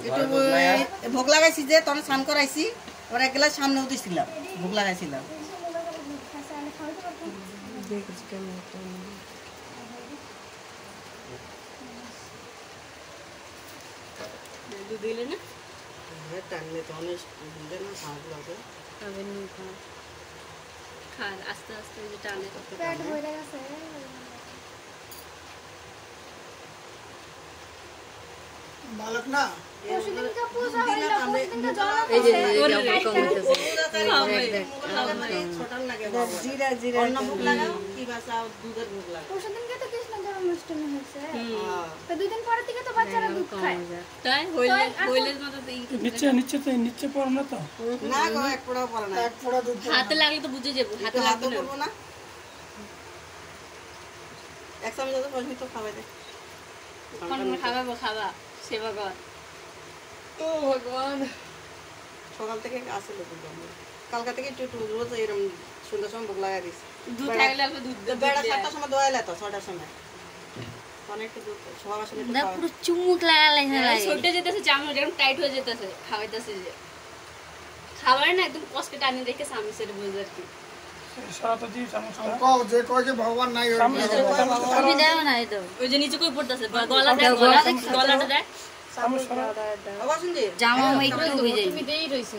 একটু ভোগ লাগাইছি যে তখন স্নান করাইছি, এবার এক গ্লাস সামনেও দিছিলাম, ভোগ লাগাইছিলাম। আস্তে আস্তে টানে বালক না জিরা জিরা অন্য ভোগ লাগাও কি বাসা দুধের ভোগ লাগাও। পরশুদিনকে তো কৃষ্ণ জন্মাষ্টমী হয়েছে, তো 2 দিন পরে থেকে তো বাচ্চারা দুধ খায়। তাই হইলে মতো নিচে নিচে তো নিচে পড়ো না তো না গো এক ফোঁটাও পড়ে না, এক ফোঁটা দুধ হাতে লাগলে তো বুঝে যাবো, হাতে লাগবে না করবো না। এক চামচ যত পয়সা তো খাওয়াই দে, খাওয়াবো, খাওয়া সেবা কর। ও ভগবান, সকাল থেকে আসে লোক, কালকা থেকে একটু একটু রোজ এরকম সন্ধ্যার সময় ভোগ লাগাই দিস। দুধ থাকলে অল্প দুধ বেড়া 7টার সময় দোয়াইলে তো 6টার সময় অনেকটা দুধ সবার আসলে না পুরো চুমুক লাগালে ছোটে যেতেছে, চামচ এরকম টাইট হয়ে যেতেছে, খাওয়াইতেছে যে খাবার না একদম কষ্টে টানি রেখে সামনে সেটা বুঝে আর কি সারাটা দিয়ে চামচ কও যে কয় যে ভগবান নাই তুমি দাও না, এই তো ওই যে নিচে কই পড়তেছে, গলাটা দেখ চামচ আবার শুনছি জামা একটু ভিজে তুমি দেই রইছে।